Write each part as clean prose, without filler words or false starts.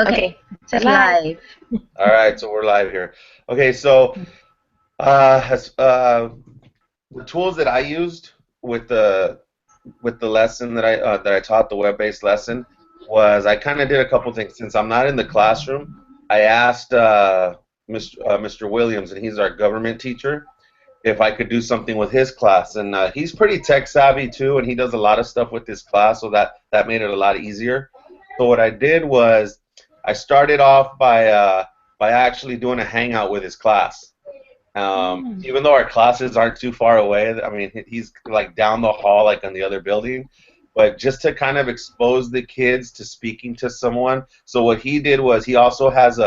Okay, We're it's live. live. All right, so we're live here. Okay, so the tools that I used with the lesson that I taught, the web-based lesson, was I kind of did a couple things. Since I'm not in the classroom, I asked Mr. Williams, and he's our government teacher, if I could do something with his class. And he's pretty tech savvy too, and he does a lot of stuff with his class, so that made it a lot easier. So what I did was I started off by actually doing a hangout with his class. Even though our classes aren't too far away, I mean, he's like down the hall, like in the other building. But just to kind of expose the kids to speaking to someone. So what he did was he also has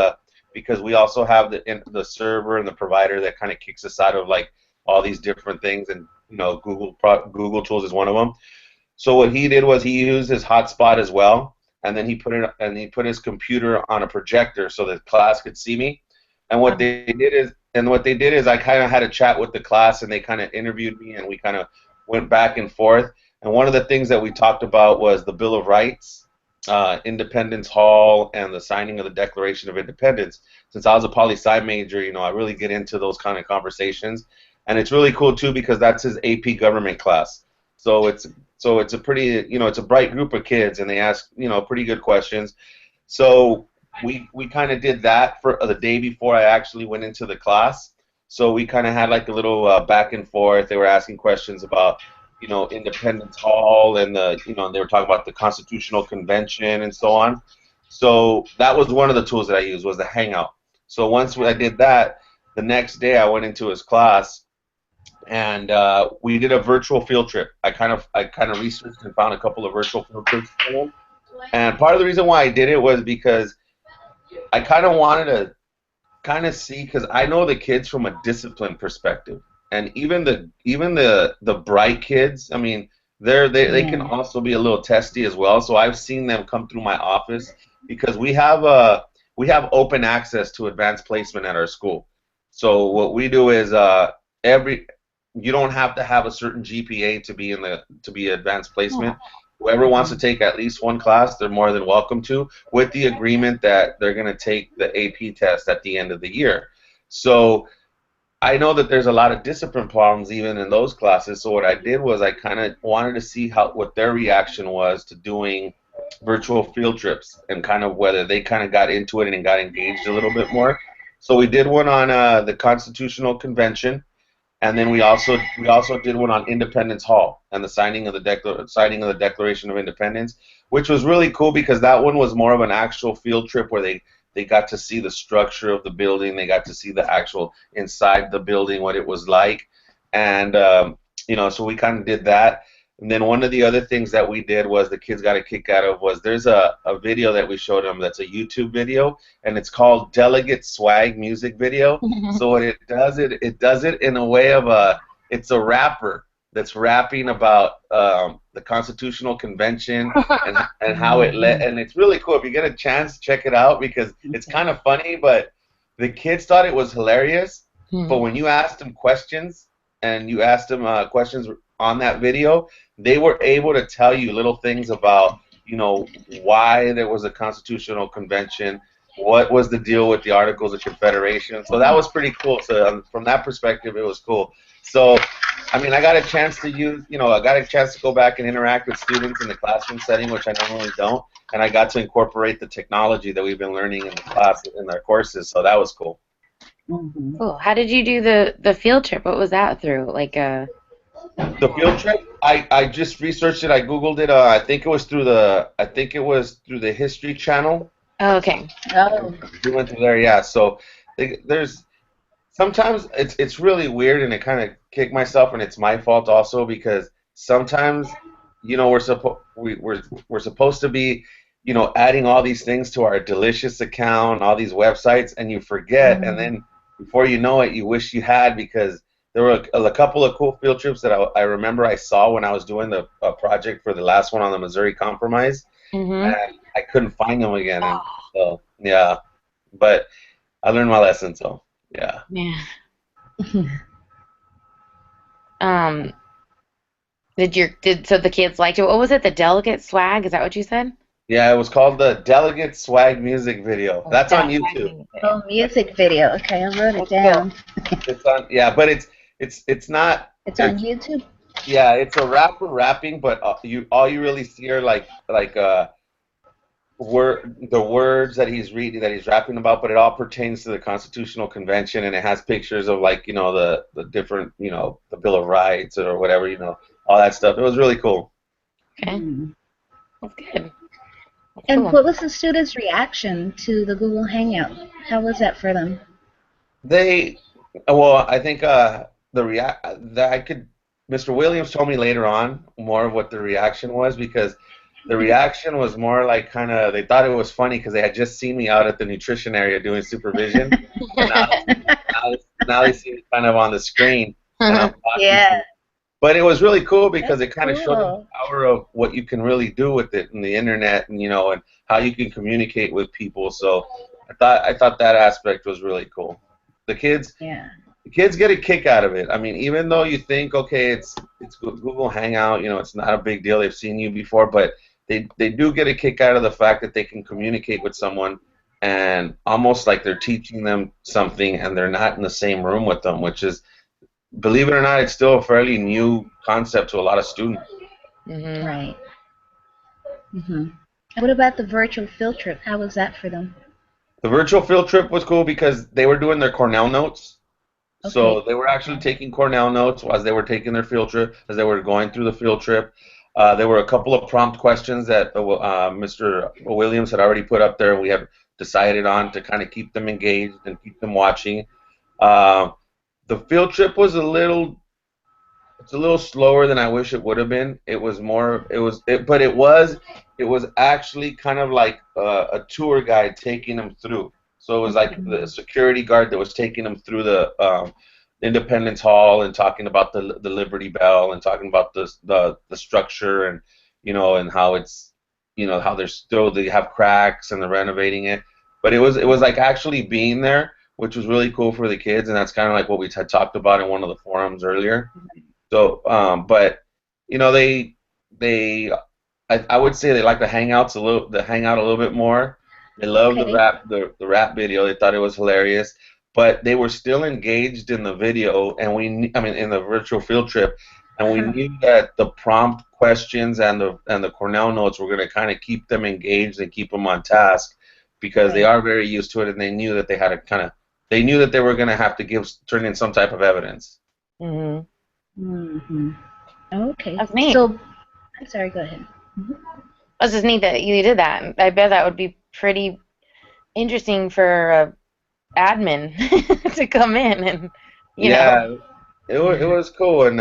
because we also have the server and the provider that kind of kicks us out of like all these different things, and Google Tools is one of them. So what he did was he used his hotspot as well, and then he put his computer on a projector so the class could see me. And what they did is I kind of had a chat with the class, and they kind of interviewed me, and we kind of went back and forth. And one of the things that we talked about was the Bill of Rights, Independence Hall, and the signing of the Declaration of Independence. Since I was a poli-sci major, I really get into those kind of conversations, and it's really cool too because that's his AP government class. So it's a pretty, it's a bright group of kids, and they ask, pretty good questions. So we kind of did that for the day before I actually went into the class. So we kind of had like a little back and forth. They were asking questions about, Independence Hall, and they were talking about the Constitutional Convention and so on. So that was one of the tools that I used, was the Hangout. So once I did that, the next day I went into his class, and we did a virtual field trip. I kind of researched and found a couple of virtual field trips for him. And part of the reason why I did it was because I kind of wanted to kind of see, because I know the kids from a discipline perspective, and even the bright kids. I mean, they can also be a little testy as well. So I've seen them come through my office because we have open access to advanced placement at our school. So what we do is every you don't have to have a certain GPA to be advanced placement. Whoever wants to take at least one class, they're more than welcome to, with the agreement that they're going to take the AP test at the end of the year. So I know that there's a lot of discipline problems even in those classes. So what I did was I kind of wanted to see what their reaction was to doing virtual field trips, and kind of whether they kind of got into it and got engaged a little bit more. So we did one on the Constitutional Convention, and then we also did one on Independence Hall and the signing of the Declaration of Independence, which was really cool because that one was more of an actual field trip where they got to see the structure of the building, they got to see the actual inside the building, what it was like, and so we kind of did that. And then one of the other things that we did was the kids got a kick out of was there's a video that we showed them that's a YouTube video, and it's called Delegate Swag music video. So what it does it in a way of it's a rapper that's rapping about the Constitutional Convention, and how and it's really cool. If you get a chance, check it out because it's kind of funny, but the kids thought it was hilarious. But when you asked them questions, and you asked them questions on that video, they were able to tell you little things about, why there was a Constitutional Convention, what was the deal with the Articles of Confederation. So that was pretty cool. So from that perspective, it was cool. So, I mean, I got a chance to go back and interact with students in the classroom setting, which I normally don't, and I got to incorporate the technology that we've been learning in the class in our courses. So that was cool. Cool. How did you do the field trip? What was that through? The field trip, I just researched it. I googled it. I think it was through the History Channel. Oh, okay. Oh, We went through there, yeah. So there's sometimes it's really weird, and it kind of kicked myself, and it's my fault also because sometimes we're supposed to be adding all these things to our Delicious account, all these websites, and you forget, and then before you know it, you wish you had, because there were a couple of cool field trips that I remember I saw when I was doing the project for the last one on the Missouri Compromise, and I couldn't find them again, and so yeah, but I learned my lesson, so yeah. Yeah. Um, so the kids liked it? What was it? The delegate swag? Is that what you said? Yeah, it was called the Delegate Swag music video. Oh, That's on that's YouTube. actually Oh, video. music video. Okay, I wrote it That's cool. down. It's on, yeah, but it's not. It's on It's YouTube. Yeah, it's a rapper rapping, but you all you really see are like the words that he's reading that he's rapping about, but it all pertains to the Constitutional Convention, and it has pictures of like the different the Bill of Rights or whatever all that stuff. It was really cool. Okay, Mm. that's good. That's And cool. what was the students' reaction to the Google Hangout? How was that for them? They, well, I think the react that I could. Mr. Williams told me later on more of what the reaction was because the reaction was more like kind of they thought it was funny because they had just seen me out at the nutrition area doing supervision, and now they see me kind of on the screen and I'm talking to Yeah, them. But it was really cool because that's it kind of showed them the cool. power of what you can really do with it and the internet and and how you can communicate with people. So I thought that aspect was really cool. The kids Yeah. the kids get a kick out of it. I mean, even though you think, okay, it's Google Hangout, it's not a big deal. They've seen you before, but they do get a kick out of the fact that they can communicate with someone and almost like they're teaching them something, and they're not in the same room with them, which is, believe it or not, it's still a fairly new concept to a lot of students. Hmm. Right. Hmm. What about the virtual field trip? How was that for them? The virtual field trip was cool because they were doing their Cornell notes. So Okay. they were actually taking Cornell notes as they were taking their field trip, as they were going through the field trip. There were a couple of prompt questions that Mr. Williams had already put up there, and we had decided on to kind of keep them engaged and keep them watching. Uh, the field trip was it's a little slower than I wish it would have been. It was more, but it was actually kind of like a tour guide taking them through. So it was like the Mhm. security guard that was taking them through the Independence Hall and talking about the Liberty Bell and talking about the structure and and how it's how they have cracks and they're renovating it. But it was like actually being there, which was really cool for the kids, and that's kind of like what we had talked about in one of the forums earlier. So, but they I would say they like the hangout a little bit more. They love Okay. the rap video. They thought it was hilarious, but they were still engaged in the video, and I mean in the virtual field trip, and we Uh-huh. knew that the prompt questions and the Cornell notes were going to kind of keep them engaged and keep them on task because they Right. are very used to it, and they knew that they knew that they were going to have to turn in some type of evidence. Hmm. Hmm. Okay. That's neat. So, I'm sorry. Go ahead. Mhm. That's just neat that you did that. I bet that would be pretty interesting for admin to come in and you know. Yeah, it Yeah. was cool, and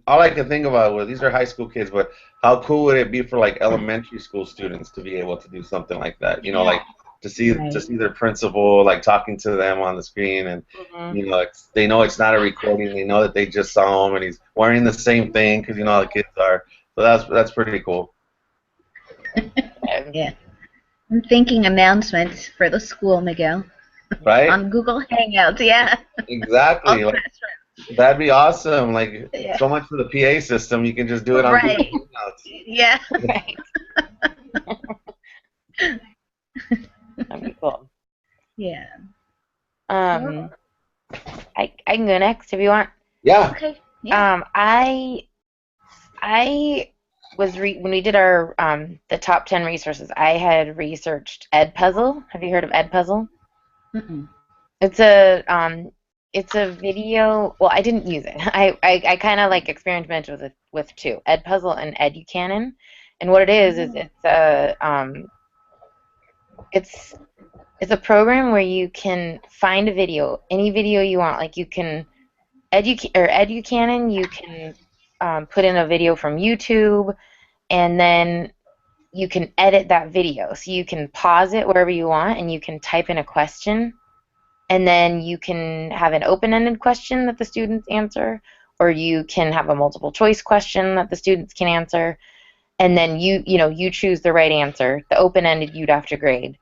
all I can think about was these are high school kids, but how cool would it be for like elementary school students to be able to do something like that? Yeah. Like to Right. see their principal like talking to them on the screen, and Hmm. they know it's not a recording. They know that they just saw him, and he's wearing the same thing because how the kids are. So that's pretty cool, Yeah. I'm thinking announcements for the school, Miguel, right? on Google Hangouts. Yeah. All Exactly. Like classrooms. that'd be awesome. Like Yeah. so much for the PA system, you can just do it on Google Right. Hangouts. Yeah. Right. That'd be cool. Yeah. Um, I can go next if you want. Yeah. Okay. Yeah. I was when we did our the top 10 resources. I had researched Edpuzzle. Have you heard of Edpuzzle? Mm-mm. It's a video. Well, I didn't use it. I kind of like experimented with two, Edpuzzle and Educanon. And what it is it's it's a program where you can find a video, any video you want. Like you can Educanon, you can put in a video from YouTube, and then you can edit that video. So you can pause it wherever you want, and you can type in a question, and then you can have an open-ended question that the students answer, or you can have a multiple choice question that the students can answer, and then you choose the right answer. The open-ended you'd have to grade.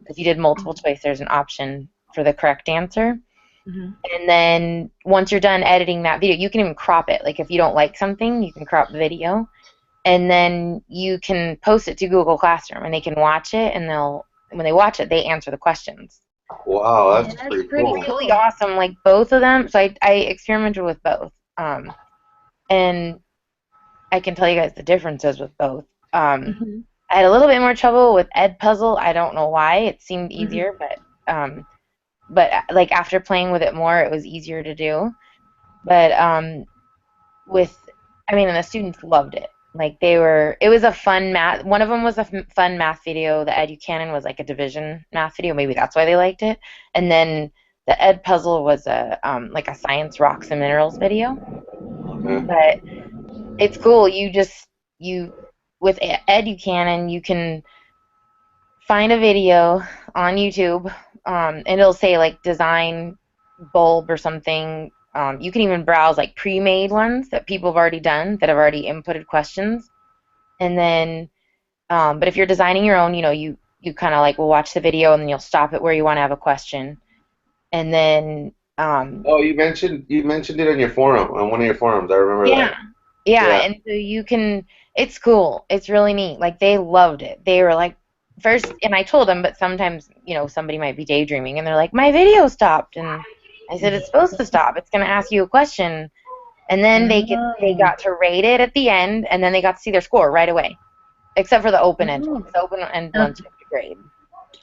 If you did multiple choice, there's an option for the correct answer. Mm-hmm. And then once you're done editing that video, you can even crop it. Like if you don't like something, you can crop the video. and then you can post it to Google Classroom, and they can watch it, and when they watch it, they answer the questions. Wow, that's That's pretty pretty cool. It's really cool. awesome. Like both of them. So I experimented with both, and I can tell you guys the differences with both. Hmm. I had a little bit more trouble with Ed Puzzle. I don't know why. It seemed Hmm. easier, but like after playing with it more, it was easier to do. But with I mean, and the students loved it. Like it was a fun math. One of them was a fun math video. The Educanon was like a division math video. Maybe that's why they liked it. And then the Ed Puzzle was a like a science rocks and minerals video. Okay. But it's cool. You with Educanon, you can find a video on YouTube, and it'll say like design bulb or something. You can even browse like pre-made ones that people have already done that have already inputted questions. And then, but if you're designing your own, you kind of like will watch the video and then you'll stop it where you want to have a question. And then, Oh, you mentioned it on your forum, on one of your forums. I remember yeah, that. yeah. Yeah. And so you can, it's cool. It's really neat. Like they loved it. They were like, first, and I told them, but sometimes, somebody might be daydreaming and they're like, my video stopped. And I said, it's supposed to stop. It's going to ask you a question. And then they Oh. got to rate it at the end, and then they got to see their score right away, except for the open-end ones. Oh. The open-end Oh. ones you have to grade.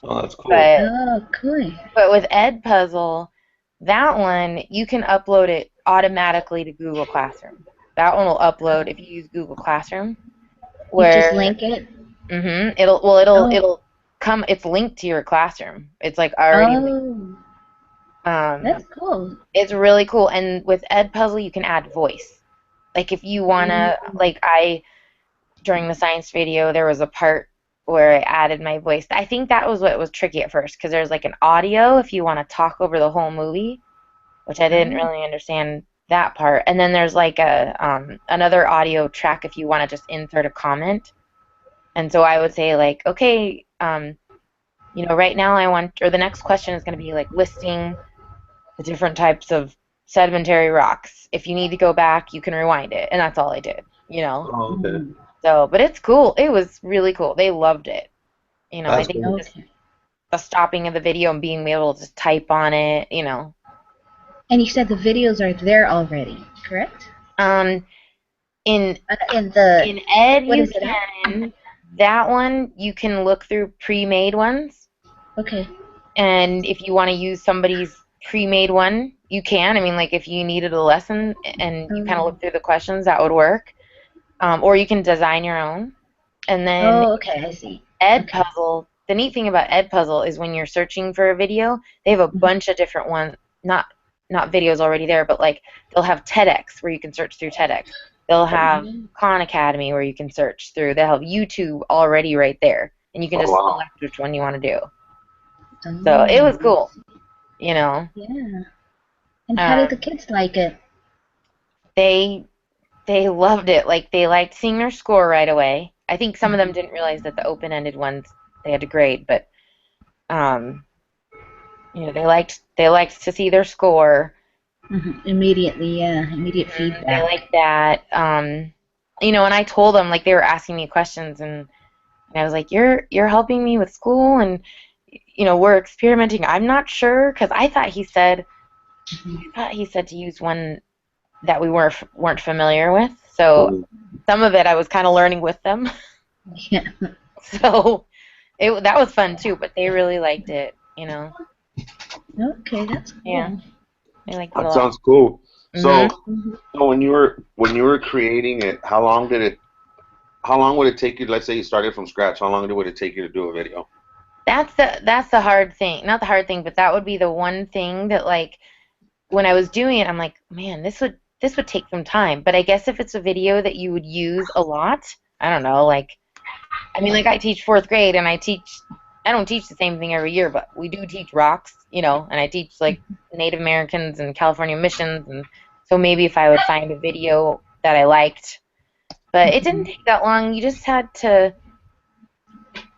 Oh, that's cool. But Oh, cool. but with Ed Puzzle, that one you can upload it automatically to Google Classroom. That one will upload if you use Google Classroom, You just where link it. Oh. it'll come. It's linked to your classroom. It's like already linked. Oh. Um, That's cool. it's really cool. And with Ed Puzzle, you can add voice. Like if you wanna, Mm. like during the science video, there was a part where I added my voice. I think that was what was tricky at first because there's like an audio if you want to talk over the whole movie, which I didn't Oh. really understand that part. And then there's like a another audio track if you want to just insert a comment. And so I would say like, okay, right now I want, or the next question is going to be like listing the different types of sedimentary rocks. If you need to go back, you can rewind it, and that's all I did. Oh, okay. Mm. So, but it's cool. It was really cool. They loved it. I That's think cool. just Okay. the stopping of the video and being able to just type on it. And you said the videos are there already, correct? Um, in In the in Ed what you is it app? can that one you can look through pre-made ones, Okay. and if you want to use somebody's pre-made one, you can. I mean, like if you needed a lesson and you kind of Oh. look through the questions, that would work. Or you can design your own. And then Oh, okay, I see. Ed Okay. Puzzle, the neat thing about Ed Puzzle is when you're searching for a video, they have a Mhm. bunch of different ones, not videos already there, but like they'll have TEDx where you can search through TEDx. They'll have Oh. Khan Academy where you can search through. They'll have YouTube already right there, and you can Oh, just wow. select which one you want to do. So it was Oh, I cool, see. you know. Yeah. And how did the Um, kids like it? they they loved it. Like they liked seeing their score right away. I think some of them Mhm. didn't realize that the open-ended ones they had to grade, but um, they liked to see their score. Mhm. Immediately, yeah. Immediate They feedback. liked that. And I told them like they were asking me questions, and I was like, "You're helping me with school, and we're experimenting. I'm not sure because Mhm. I thought he said to use one that we weren't familiar with. So Mhm. some of it I was kind of learning with them. Yeah. So that was fun too. But they really liked it. Okay, that's Yeah, cool. they liked it a That lot. sounds cool. Mhm. So, Mhm. so when you were creating it, how long would it take you? Let's say you started from scratch. How long would it take you to do a video? That's the hard thing. Not the hard thing, but that would be the one thing that like when I was doing it, I'm like, man, this would take some time. But I guess if it's a video that you would use a lot, I don't know, like I mean, like I teach fourth grade and I don't teach the same thing every year, but we do teach rocks, and I teach like Native Americans and California missions, and so maybe if I would find a video that I liked, but it didn't Mhm. take that long. You just had to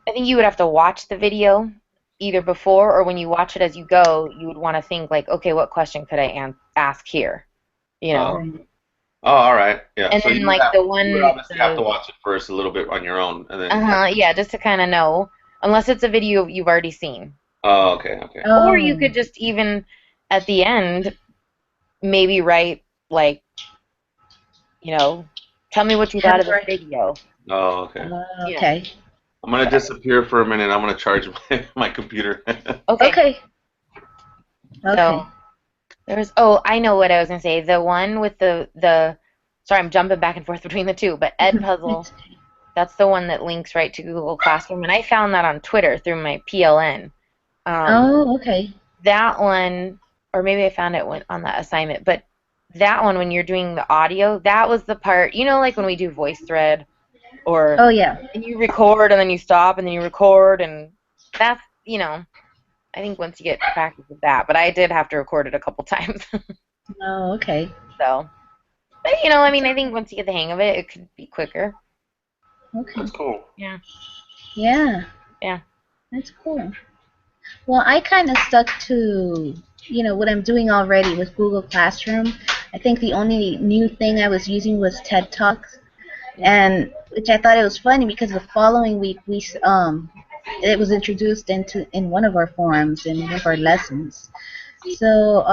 I think you would have to watch the video either before or when you watch it as you go, you would want to think like, okay, what question could I ask here? You know. Uh, Right. Oh, all right. Yeah. And So then like the you would one, obviously have to watch it first a little bit on your own, and then. yeah, just to kind of know, unless it's a video you've already seen. Oh, okay, okay. Or you Oh, could just even at the end maybe write like, tell me what you have thought a of this break. video. Oh, okay. Yeah. Okay. I'm gonna disappear for a minute. I'm gonna charge my computer. Okay. Okay. So Okay. I know what I was gonna say. The one with the sorry, I'm jumping back and forth between the two, but Ed Puzzle, It's, that's the one that links right to Google Classroom, and I found that on Twitter through my PLN. Um, oh, okay. that one, or maybe I found it on that assignment, but that one when you're doing the audio, that was the part, like when we do VoiceThread, or Oh, yeah. and you record and then you stop and then you record, and that's, I think once you get practice with that, but I did have to record it a couple times. Oh, okay. So, but I mean, I think once you get the hang of it, it could be quicker. Okay. That's cool. Yeah. Yeah, Yeah. that's cool. Well, I kind of stuck to, what I'm doing already with Google Classroom. I think the only new thing I was using was TED Talks, and which I thought it was funny because the following week it was introduced in one of our forums in one of our lessons. So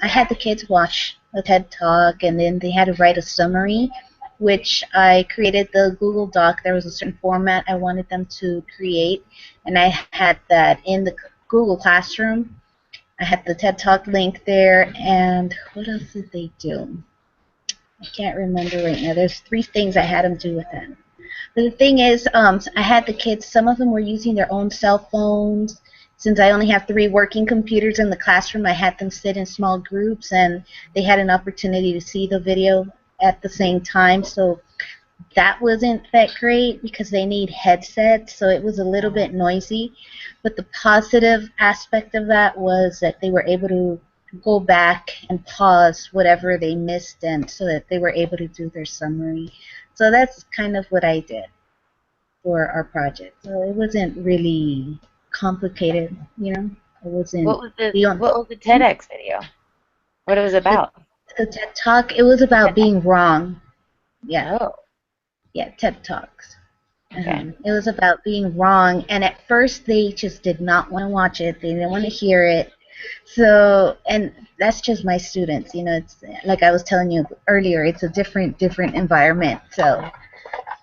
I had the kids watch a TED Talk, and then they had to write a summary, which I created the Google Doc. There was a certain format I wanted them to create, and I had that in the Google Classroom. I had the TED Talk link there, and what else did they do? I can't remember right now. There's three things I had them do with that. But the thing is, I had the kids, some of them were using their own cell phones. Since I only have 3 working computers in the classroom, I had them sit in small groups, and they had an opportunity to see the video at the same time. So that wasn't that great because they need headsets, so it was a little bit noisy. But the positive aspect of that was that they were able to go back and pause whatever they missed, and so that they were able to do their summary. So that's kind of what I did for our project. So it wasn't really complicated, It wasn't beyond What was the TEDx video? What it was the, about? the TED Talk. It was about being wrong. Yeah, Oh, yeah, TED Talks. okay. It was about being wrong, and at first they just did not want to watch it. They didn't want to hear it. So, and that's just my students. It's like I was telling you earlier. It's a different environment. So,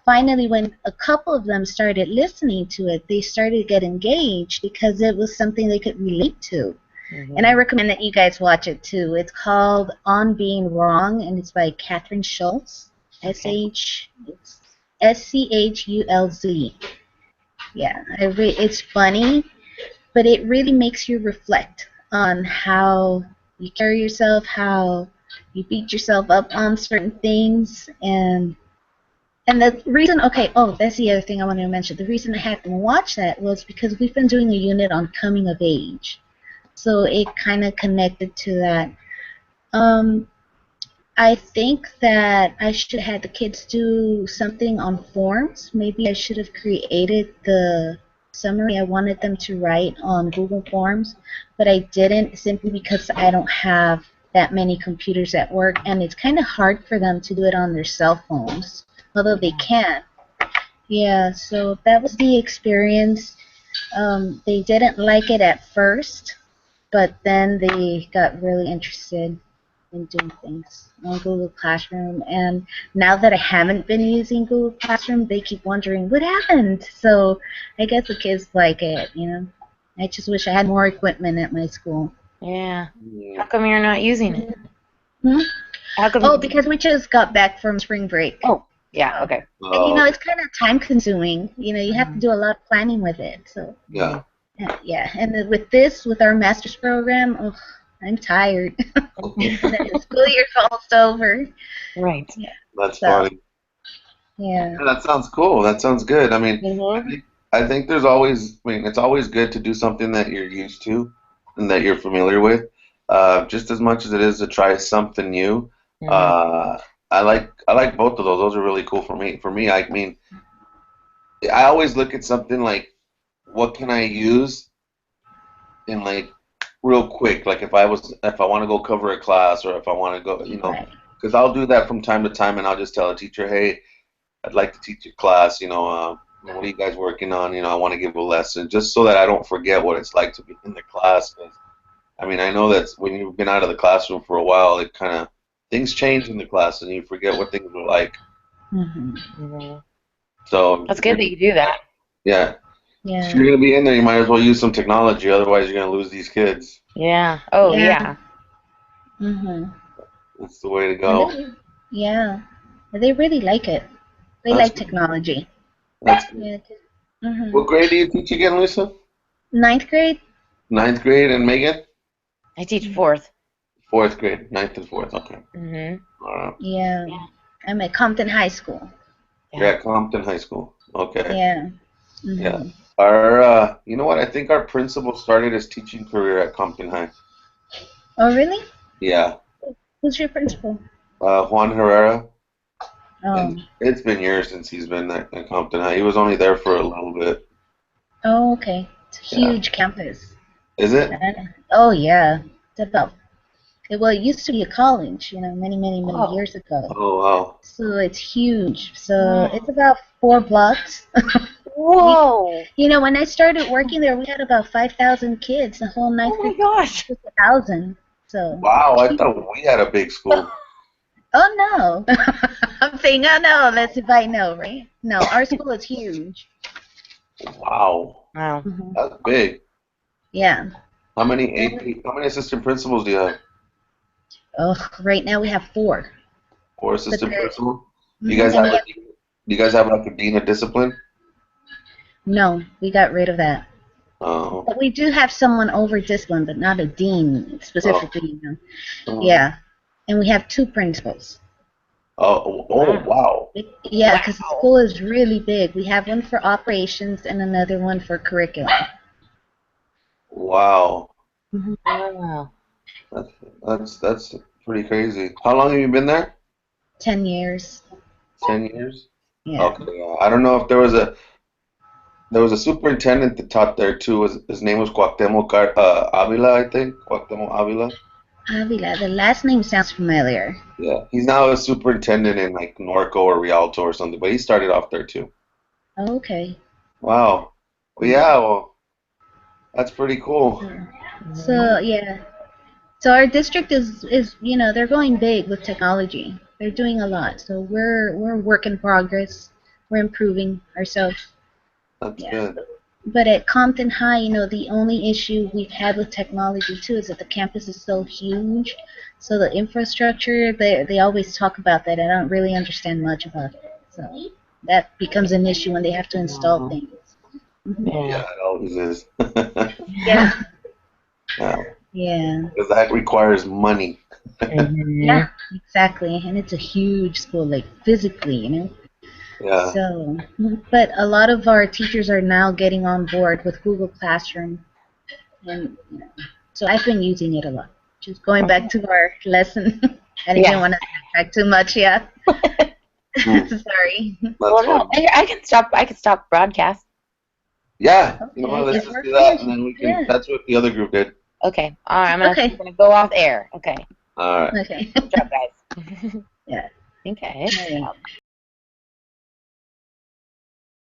finally, when a couple of them started listening to it, they started to get engaged because it was something they could relate to. And I recommend that you guys watch it too. It's called On Being Wrong, and it's by Catherine Schultz. Okay. It's Schulz. Yeah, it's funny, but it really makes you reflect on how you carry yourself, how you beat yourself up on certain things, and the reason, okay, that's the other thing I wanted to mention. The reason I had them watch that was because we've been doing a unit on coming of age. So it kind of connected to that. Um, I think that I should have had the kids do something on forms. Maybe I should have created the summary I wanted them to write on Google Forms, but I didn't simply because I don't have that many computers at work, and it's kind of hard for them to do it on their cell phones, although they can. Yeah, so that was the experience. They didn't like it at first, but then they got really interested in doing things on Google Classroom. And now that I haven't been using Google Classroom, they keep wondering what happened. So I guess the kids like it. I just wish I had more equipment at my school. Yeah. How Mm. come you're not using it? Hmm? How come? Oh, because we just got back from spring break. Oh, yeah. So, Okay. and Oh, it's kind of time consuming. You have to do a lot of planning with it. So yeah. yeah, and then with our master's program, oh, I'm tired. And then the school year's almost over. Right. Yeah. That's So funny. yeah. Yeah, that sounds cool. That sounds good. I mean, Mm-hmm. I think there's always, I mean, it's always good to do something that you're used to and that you're familiar with, just as much as it is to try something new. Mm-hmm. Uh, I like both of those. Those are really cool for me. For me, I mean, I always look at something like, what can I use in like real quick? Like if I want to go cover a class or if I want to go, Right. because I'll do that from time to time, and I'll just tell a teacher, hey, I'd like to teach a class. What are you guys working on? I want to give a lesson, just so that I don't forget what it's like to be in the class. 'Cause, I mean, I know that when you've been out of the classroom for a while, it kind of things change in the class, and you forget what things were like. Mm-hmm. So That's good that you do that. Yeah. Yeah. If you're gonna be in there, you might as well use some technology. Otherwise, you're gonna lose these kids. Yeah. Oh, Yeah. yeah. Mhm. That's the way to And go. yeah. They really like it. They That's like technology. that's good. Yeah. Mhm. What grade do you teach again, Lisa? 9th grade. Ninth grade, and Megan? I teach 4th. Fourth grade. Ninth and fourth. Okay. Mm-hmm. All right. Yeah. I'm at Compton High School. You're at Compton High School. Okay. Yeah. Yeah. Mhm. You know what? I think our principal started his teaching career at Compton High. Oh, really? Yeah. Who's your principal? Juan Herrera. Oh. And it's been years since he's been at Compton High. He was only there for a little bit. Oh, okay. It's a Yeah. huge campus. Is it? Oh, yeah. It's about. Well, it used to be a college, many, many, many Oh. years ago. Oh wow. So it's huge. So it's about 4 blocks. Whoa. When I started working there, we had about 5,000 kids. The whole ninth Oh my grade gosh. was 1,000. So. Wow, I thought we had a big school. Oh no. I'm saying, oh no. Let's if I know, right? No, our school is huge. Wow. Wow. Mhm. That's big. Yeah. How many assistant principals do you have? Oh, right now we have 4. 4 But assistant principals? Do and we have, you guys have like a dean of discipline? no, we got rid of that. Oh. But we do have someone over discipline, but not a dean specifically. Oh. Yeah. And we have 2 principals. Oh, wow. Yeah, Wow. because the school is really big. We have one for operations and another one for curriculum. Wow. Wow. That's pretty crazy. How long have you been there? 10 years. 10 years? Yeah. Okay. I don't know if there was a superintendent that taught there too. His name was Cuauhtemoc Avila, I think. Cuauhtemoc Avila. Avila, the last name sounds familiar. Yeah. He's now a superintendent in like Norco or Rialto or something, but he started off there too. Oh, okay. Wow. Well, yeah, well, that's pretty cool. So, yeah. So our district is they're going big with technology. They're doing a lot. So we're a work in progress. We're improving ourselves. That's Yeah. good. But at Compton High, the only issue we've had with technology too is that the campus is so huge. So the infrastructure, they always talk about that. I don't really understand much about it. So that becomes an issue when they have to install things. Yeah, Yeah. it always is. Yeah. Yeah. Yeah. Because that requires money. Mm-hmm. Yeah. Exactly. And it's a huge school, like physically. Yeah. So, but a lot of our teachers are now getting on board with Google Classroom, and so I've been using it a lot. Just going back to our lesson, I didn't Yeah. want to back too much. Yeah, sorry. That's Well, no, fine. I can stop. I can stop broadcast. Yeah. You know what? Okay, Let's if just we're do that, and finished, then we can. yeah. That's what the other group did. Okay. All right. Okay. I'm gonna go off air. Okay. All right. Okay. Good job, guys. Yeah. Okay. All right.